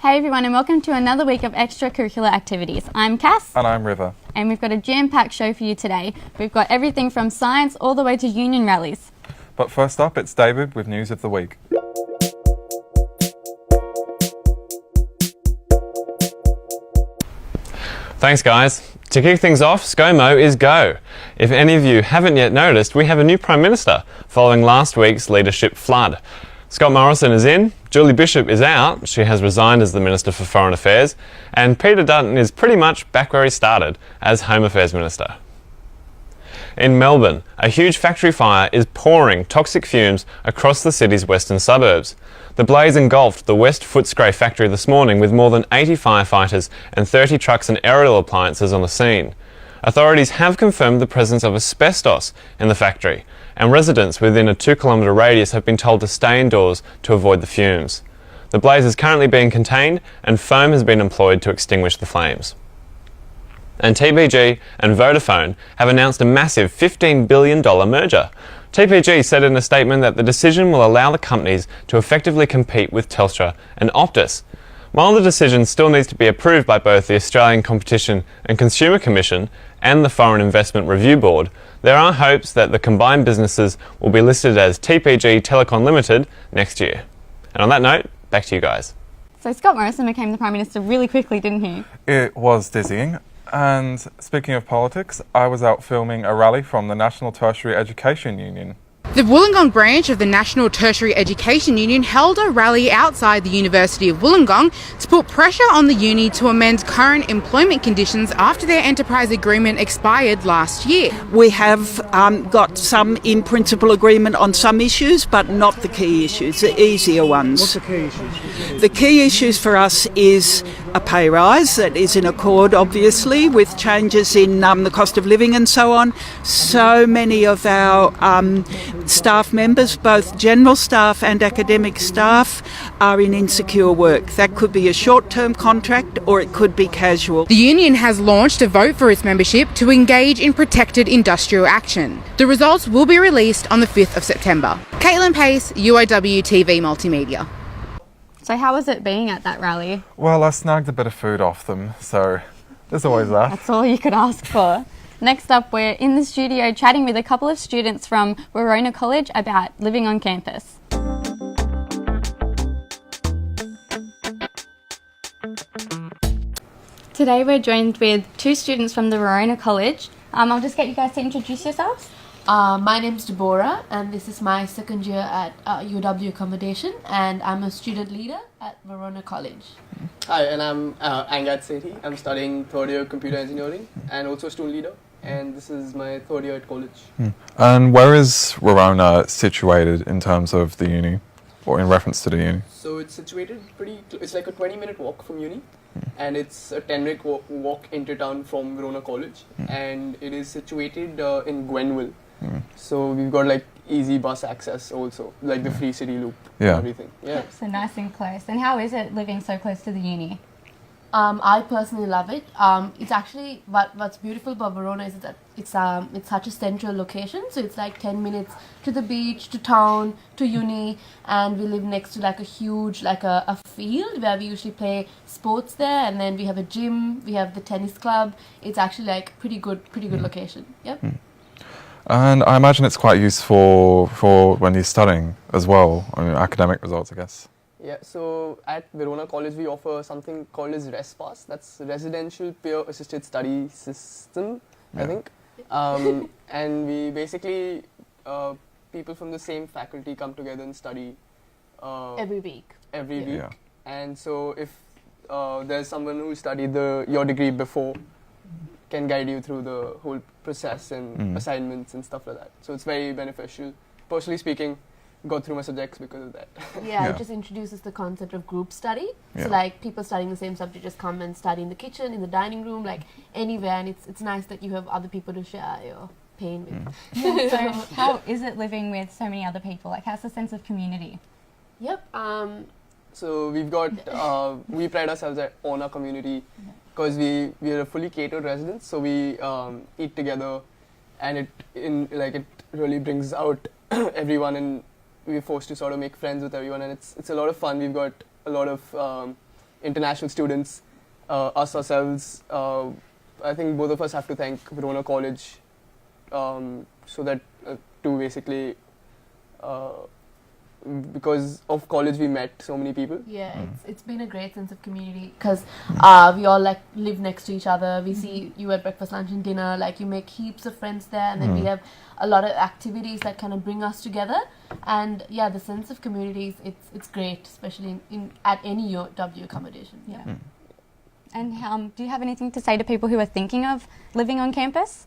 Hey everyone, and welcome to another week of extracurricular activities. I'm Cass. And I'm River. And we've got a jam-packed show for you today. We've got everything from science all the way to union rallies. But first up, it's David with news of the week. Thanks guys. To kick things off, ScoMo is go. If any of you haven't yet noticed, we have a new Prime Minister following last week's leadership flood. Scott Morrison is in, Julie Bishop is out, she has resigned as the Minister for Foreign Affairs, and Peter Dutton is pretty much back where he started, as Home Affairs Minister. In Melbourne, a huge factory fire is pouring toxic fumes across the city's western suburbs. The blaze engulfed the West Footscray factory this morning with more than 80 firefighters and 30 trucks and aerial appliances on the scene. Authorities have confirmed the presence of asbestos in the factory, and residents within a 2-kilometre radius have been told to stay indoors to avoid the fumes. The blaze is currently being contained and foam has been employed to extinguish the flames. And TPG and Vodafone have announced a massive $15 billion merger. TPG said in a statement that the decision will allow the companies to effectively compete with Telstra and Optus. While the decision still needs to be approved by both the Australian Competition and Consumer Commission and the Foreign Investment Review Board, there are hopes that the combined businesses will be listed as TPG Telecom Limited next year. And on that note, back to you guys. So Scott Morrison became the Prime Minister really quickly, didn't he? It was dizzying. And speaking of politics, I was out filming a rally from the National Tertiary Education Union. The Wollongong branch of the National Tertiary Education Union held a rally outside the University of Wollongong to put pressure on the uni to amend current employment conditions after their enterprise agreement expired last year. We have got some in-principle agreement on some issues, but not the key issues, the easier ones. What's the key issues? The key issues for us is a pay rise that is in accord, obviously, with changes in the cost of living and so on. So many of our staff members, both general staff and academic staff, are in insecure work. That could be a short-term contract or it could be casual. The union has launched a vote for its membership to engage in protected industrial action. The results will be released on the 5th of September. Caitlin Pace, UIW TV Multimedia. So how was it being at that rally? Well, I snagged a bit of food off them, so there's always that. That's all you could ask for. Next up, we're in the studio chatting with a couple of students from Verona College about living on campus. Today we're joined with two students from the Verona College. I'll just get you guys to introduce yourselves. My name's Deborah and this is my second year at UW Accommodation and I'm a student leader at Verona College. Hi, and I'm Angad Sethi. I'm studying third year computer engineering and also a student leader, and this is my third year at college. And where is Verona situated in terms of the uni, or in reference to the uni? So it's situated it's like a 20-minute walk from uni, and it's a 10-minute walk into town from Verona College, and it is situated in Gwenville. So we've got like easy bus access also, like the free city loop and everything. Yeah. So nice and close. And how is it living so close to the uni? I personally love it. It's actually what's beautiful about Verona is that it's such a central location. So it's like 10 minutes to the beach, to town, to uni, and we live next to like a huge a field where we usually play sports there, and then we have a gym, we have the tennis club. It's actually like pretty good location. Yep. And I imagine it's quite useful for when you're studying as well, I mean, academic results, I guess. Yeah, so at Verona College we offer something called as ResPass. That's Residential Peer Assisted Study System, I think. And we basically, people from the same faculty come together and study every week. Yeah. And so if there's someone who studied your degree before, can guide you through the whole process and assignments and stuff like that. So it's very beneficial. Personally speaking, got through my subjects because of that. Yeah, it just introduces the concept of group study. So like people studying the same subject just come and study in the kitchen, in the dining room, like anywhere, and it's nice that you have other people to share your pain with. So how is it living with so many other people? Like how's the sense of community? Yep. So we've got, we pride ourselves on our community because we are a fully catered residence, so we eat together, and it really brings out everyone, and we're forced to sort of make friends with everyone, and it's a lot of fun. We've got a lot of international students, us ourselves. I think both of us have to thank Verona College, so that to basically. Because of college we met so many people. Yeah, it's been a great sense of community because we all like live next to each other. We see you at breakfast, lunch and dinner. Like you make heaps of friends there, and then we have a lot of activities that kind of bring us together. And yeah, the sense of community it's great, especially in at any UW accommodation. Yeah. And do you have anything to say to people who are thinking of living on campus?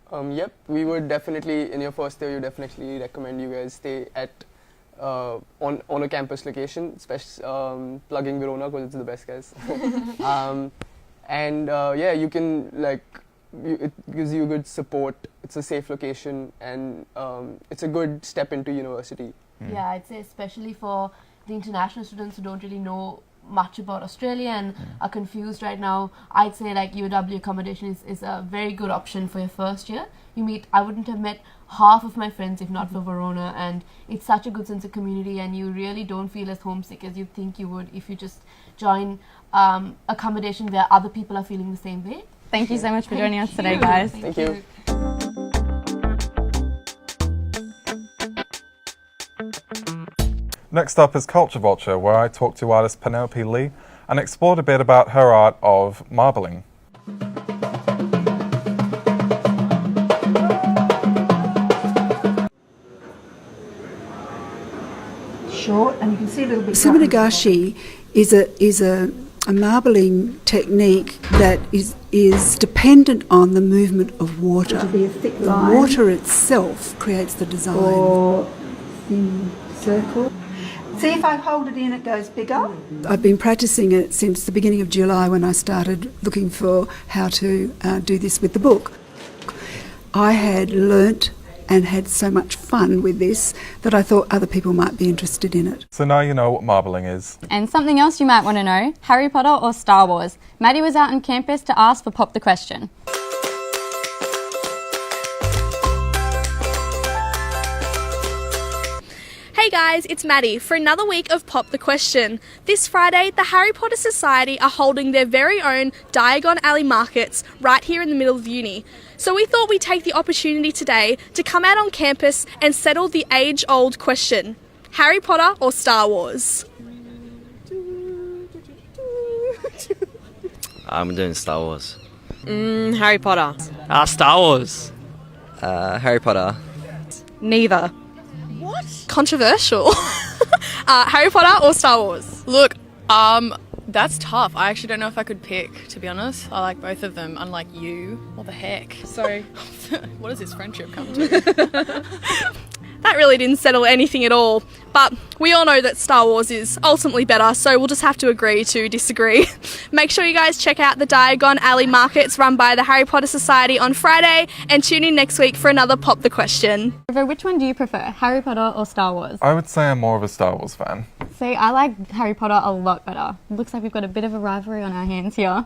Yep, we would definitely, in your first year, you definitely recommend you guys stay at on a campus location, especially plugging Verona because it's the best, guys. Yeah, you can it gives you good support. It's a safe location, and it's a good step into university. Yeah, I'd say especially for the international students who don't really know much about Australia and are confused right now, I'd say like UW accommodation is a very good option for your first year. I wouldn't have met half of my friends if not for Verona, and it's such a good sense of community, and you really don't feel as homesick as you think you would if you just join accommodation where other people are feeling the same way. Thank you so much for joining us today, guys. Thank you. Next up is Culture Vulture, where I talked to artist Penelope Lee and explored a bit about her art of marbling. Short, and you can see a little bit. Suminagashi is a marbling technique that is dependent on the movement of water. It'll be a thick The line. water itself creates the design. Or thin circle. See if I hold it in, it goes bigger. I've been practicing it since the beginning of July when I started looking for how to do this with the book. I had learnt and had so much fun with this that I thought other people might be interested in it. So now you know what marbling is. And something else you might want to know, Harry Potter or Star Wars? Maddie was out on campus to ask for Pop the Question. Hey guys, it's Maddie for another week of Pop the Question. This Friday, the Harry Potter Society are holding their very own Diagon Alley markets right here in the middle of uni. So we thought we'd take the opportunity today to come out on campus and settle the age-old question. Harry Potter or Star Wars? I'm doing Star Wars. Harry Potter. Star Wars. Harry Potter. Neither. What? Controversial. Harry Potter or Star Wars? Look, that's tough. I actually don't know if I could pick, to be honest. I like both of them, unlike you. What the heck? So, what does this friendship come to? That really didn't settle anything at all. But we all know that Star Wars is ultimately better, so we'll just have to agree to disagree. Make sure you guys check out the Diagon Alley markets run by the Harry Potter Society on Friday, and tune in next week for another Pop the Question. Which one do you prefer, Harry Potter or Star Wars? I would say I'm more of a Star Wars fan. See, I like Harry Potter a lot better. Looks like we've got a bit of a rivalry on our hands here.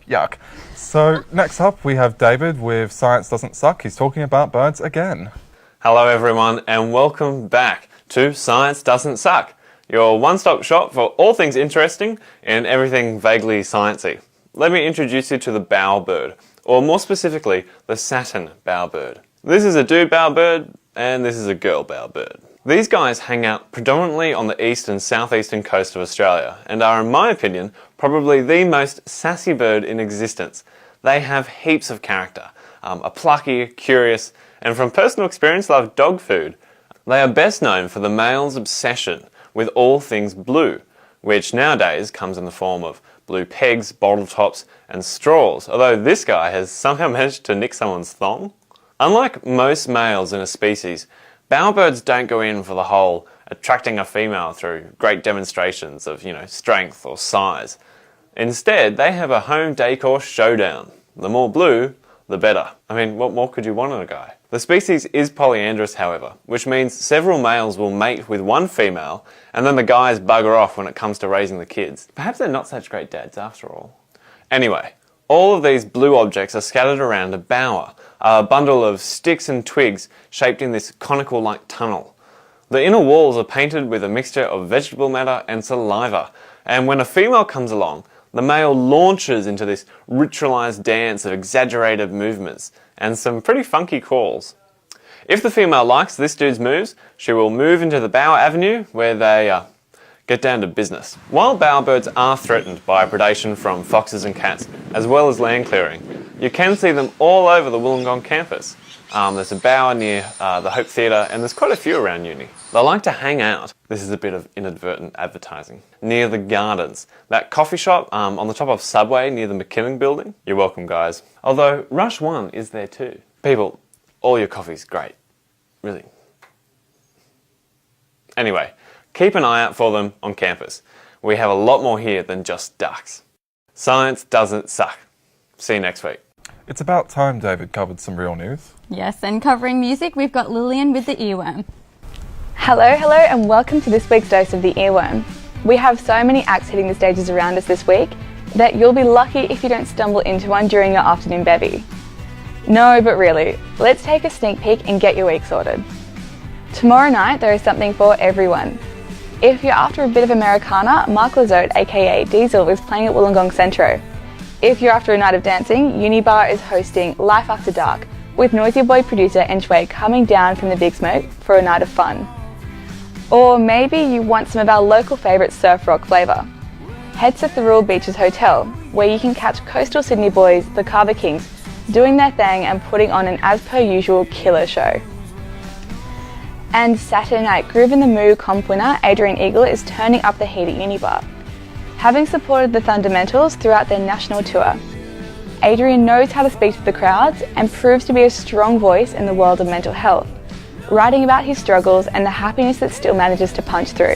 Yuck. So next up we have David with Science Doesn't Suck. He's talking about birds again. Hello everyone and welcome back to Science Doesn't Suck, your one-stop shop for all things interesting and everything vaguely sciencey. Let me introduce you to the bowerbird, or more specifically, the satin bowerbird. This is a dude bowerbird and this is a girl bowerbird. These guys hang out predominantly on the east and southeastern coast of Australia and are, in my opinion, probably the most sassy bird in existence. They have heaps of character, are plucky, curious, and from personal experience love dog food. They are best known for the male's obsession with all things blue, which nowadays comes in the form of blue pegs, bottle tops and straws, although this guy has somehow managed to nick someone's thong. Unlike most males in a species, bowerbirds don't go in for the whole attracting a female through great demonstrations of, strength or size. Instead, they have a home decor showdown. The more blue, the better. I mean, what more could you want in a guy? The species is polyandrous, however, which means several males will mate with one female and then the guys bugger off when it comes to raising the kids. Perhaps they're not such great dads after all. Anyway, all of these blue objects are scattered around a bower, a bundle of sticks and twigs shaped in this conical-like tunnel. The inner walls are painted with a mixture of vegetable matter and saliva, and when a female comes along, the male launches into this ritualized dance of exaggerated movements and some pretty funky calls. If the female likes this dude's moves, she will move into the bower avenue where they get down to business. Wild bowerbirds are threatened by predation from foxes and cats, as well as land clearing. You can see them all over the Wollongong campus. There's a bower near the Hope Theatre, and there's quite a few around uni. They like to hang out. This is a bit of inadvertent advertising. Near the gardens. That coffee shop on the top of Subway near the McKinnon building. You're welcome, guys. Although Rush 1 is there too. People, all your coffee's great. Really. Anyway, keep an eye out for them on campus. We have a lot more here than just ducks. Science doesn't suck. See you next week. It's about time David covered some real news. Yes, and covering music, we've got Lillian with the Earworm. Hello and welcome to this week's dose of the Earworm. We have so many acts hitting the stages around us this week that you'll be lucky if you don't stumble into one during your afternoon bevy. No, but really, let's take a sneak peek and get your week sorted. Tomorrow night there is something for everyone. If you're after a bit of Americana, Mark Lazote aka Diesel is playing at Wollongong Centro. If you're after a night of dancing, Unibar is hosting Life After Dark, with Noisy Boy producer Enchway coming down from the Big Smoke for a night of fun. Or maybe you want some of our local favourite surf rock flavour. Head to the Rural Beaches Hotel, where you can catch coastal Sydney boys, the Carver Kings, doing their thing and putting on an as per usual killer show. And Saturday night, Groove in the Moo comp winner Adrian Eagle is turning up the heat at Unibar. Having supported the Fundamentals throughout their national tour, Adrian knows how to speak to the crowds and proves to be a strong voice in the world of mental health, writing about his struggles and the happiness that still manages to punch through.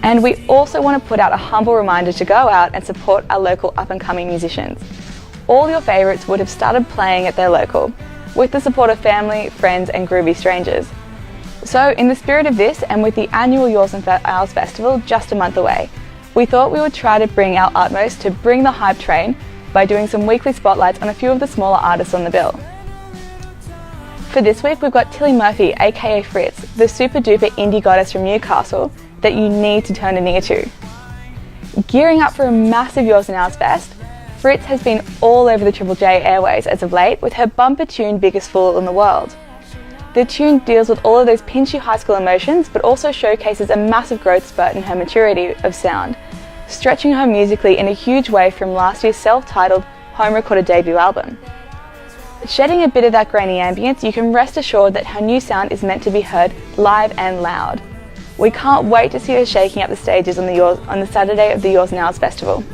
And we also want to put out a humble reminder to go out and support our local up-and-coming musicians. All your favourites would have started playing at their local, with the support of family, friends and groovy strangers. So in the spirit of this, and with the annual Yours and Ours Festival just a month away, we thought we would try to bring our utmost to bring the hype train by doing some weekly spotlights on a few of the smaller artists on the bill. For this week we've got Tilly Murphy aka Fritz, the super duper indie goddess from Newcastle that you need to turn an ear to. Gearing up for a massive Yours and Ours Fest, Fritz has been all over the Triple J airways as of late with her bumper tune Biggest Fool in the World. The tune deals with all of those pinchy high school emotions, but also showcases a massive growth spurt in her maturity of sound, stretching her musically in a huge way from last year's self-titled home-recorded debut album. Shedding a bit of that grainy ambience, you can rest assured that her new sound is meant to be heard live and loud. We can't wait to see her shaking up the stages on the Saturday of the Yours and Ours Festival.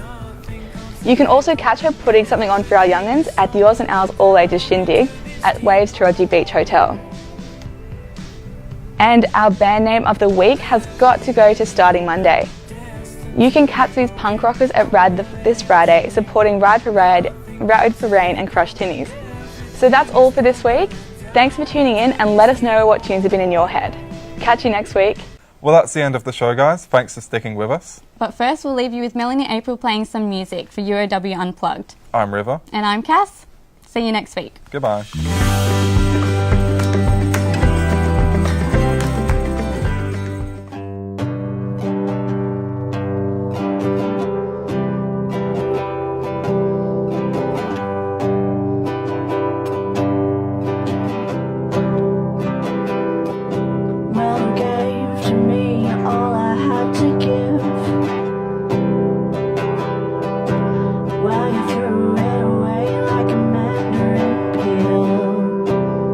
You can also catch her putting something on for our young'uns at the Yours and Ours All Ages Shindig at Waves Taroji Beach Hotel. And our band name of the week has got to go to Starting Monday. You can catch these punk rockers at Rad this Friday, supporting Ride for Rain and Crush Tinnies. So that's all for this week. Thanks for tuning in and let us know what tunes have been in your head. Catch you next week. Well, that's the end of the show, guys. Thanks for sticking with us. But first we'll leave you with Melanie April playing some music for UOW Unplugged. I'm River. And I'm Cass. See you next week. Goodbye. While you threw it away like a mandarin peel.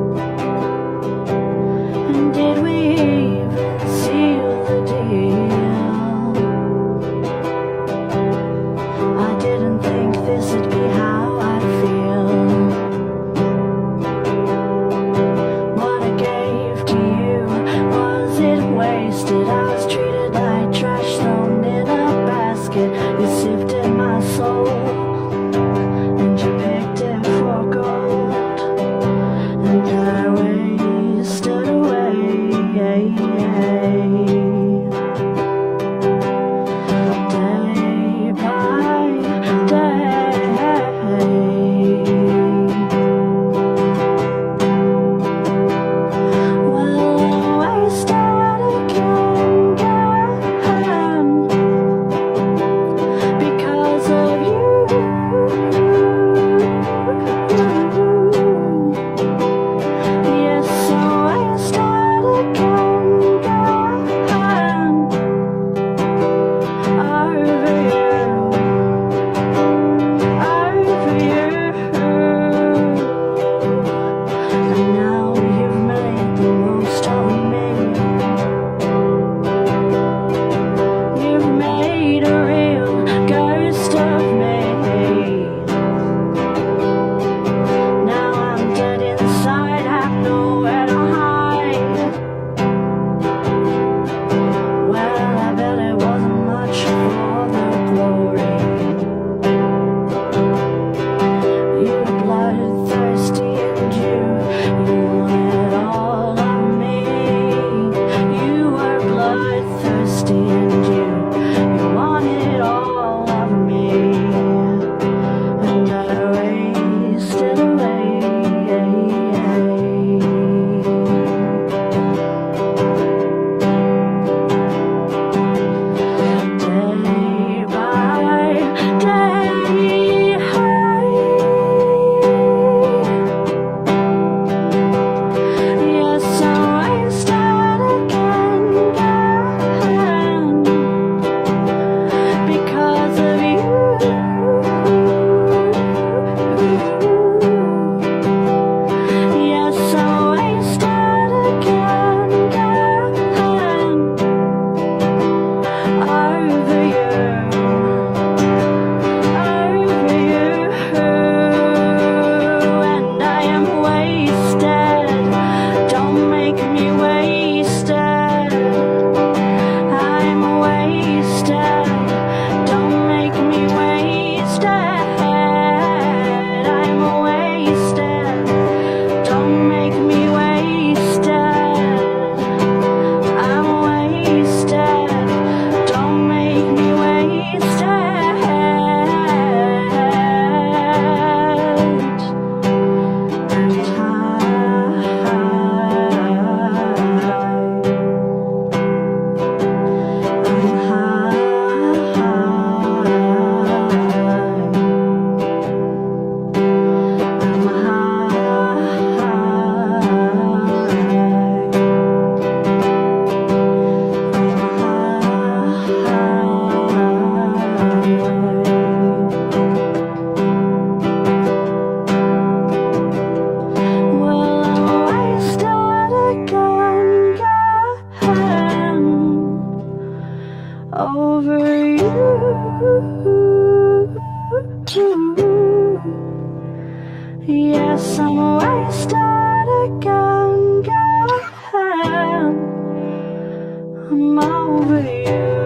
with you.